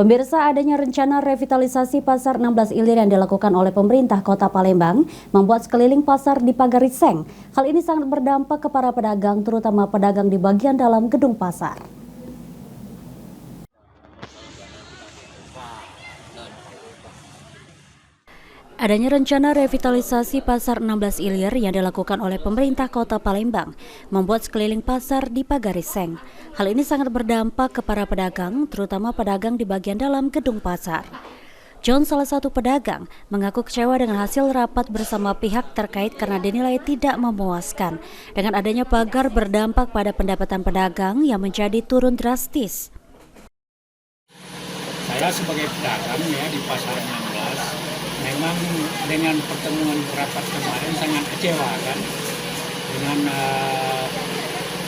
Pemirsa, adanya rencana revitalisasi Pasar 16 Ilir yang dilakukan oleh pemerintah Kota Palembang membuat sekeliling pasar dipagari seng. Hal ini sangat berdampak ke para pedagang, terutama pedagang di bagian dalam gedung pasar. Adanya rencana revitalisasi Pasar 16 Ilir yang dilakukan oleh pemerintah Kota Palembang membuat sekeliling pasar dipagari seng. Hal ini sangat berdampak ke para pedagang, terutama pedagang di bagian dalam gedung pasar. John, salah satu pedagang, mengaku kecewa dengan hasil rapat bersama pihak terkait karena dinilai tidak memuaskan. Dengan adanya pagar berdampak pada pendapatan pedagang yang menjadi turun drastis. Saya sebagai pedagang ya di Pasar 16, memang dengan pertemuan rapat kemarin sangat kecewa kan, dengan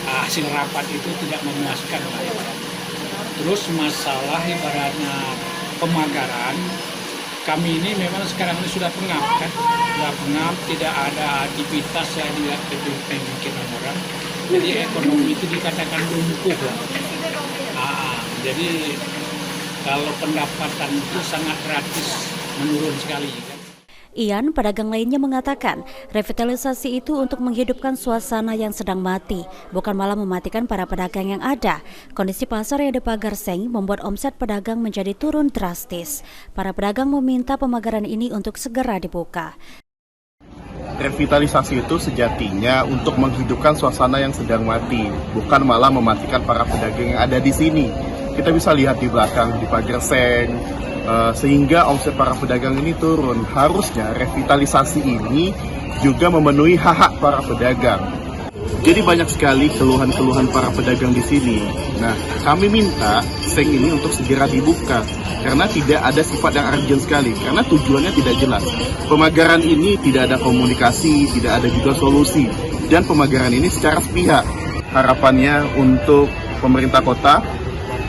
hasil rapat itu tidak memuaskan. Terus masalah ibaratnya pemagaran, kami ini memang sekarang ini sudah pengap kan, tidak ada aktivitas yang dipikirkan orang, jadi ekonomi itu dikatakan lumpuh lah. Jadi kalau pendapatan itu sangat gratis, menurun sekali. Ian, pedagang lainnya mengatakan, revitalisasi itu untuk menghidupkan suasana yang sedang mati, bukan malah mematikan para pedagang yang ada. Kondisi pasar yang dipagar seng membuat omset pedagang menjadi turun drastis. Para pedagang meminta pemagaran ini untuk segera dibuka. Revitalisasi itu sejatinya untuk menghidupkan suasana yang sedang mati, bukan malah mematikan para pedagang yang ada di sini. Kita bisa lihat di belakang, di pagar seng, sehingga omset para pedagang ini turun. Harusnya revitalisasi ini juga memenuhi hak-hak para pedagang. Jadi banyak sekali keluhan-keluhan para pedagang di sini. Nah, kami minta seng ini untuk segera dibuka, karena tidak ada sifat yang urgent sekali, karena tujuannya tidak jelas. Pemagaran ini tidak ada komunikasi, tidak ada juga solusi, dan pemagaran ini secara sepihak. Harapannya untuk pemerintah kota,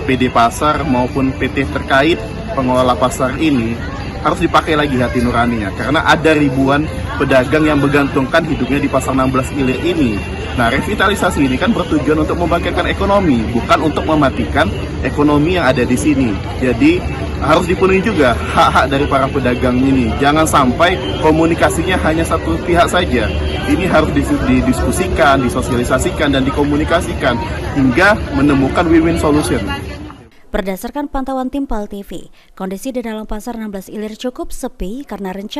PD Pasar maupun PT terkait pengelola pasar ini harus dipakai lagi hati nuraninya, karena ada ribuan pedagang yang menggantungkan hidupnya di Pasar 16 Ilir ini. Nah, revitalisasi ini kan bertujuan untuk membangkitkan ekonomi, bukan untuk mematikan ekonomi yang ada di sini. Jadi harus dipenuhi juga hak-hak dari para pedagang ini. Jangan sampai komunikasinya hanya satu pihak saja. Ini harus didiskusikan, disosialisasikan, dan dikomunikasikan hingga menemukan win-win solution. Berdasarkan pantauan tim PAL TV, kondisi di dalam Pasar 16 Ilir cukup sepi karena rencana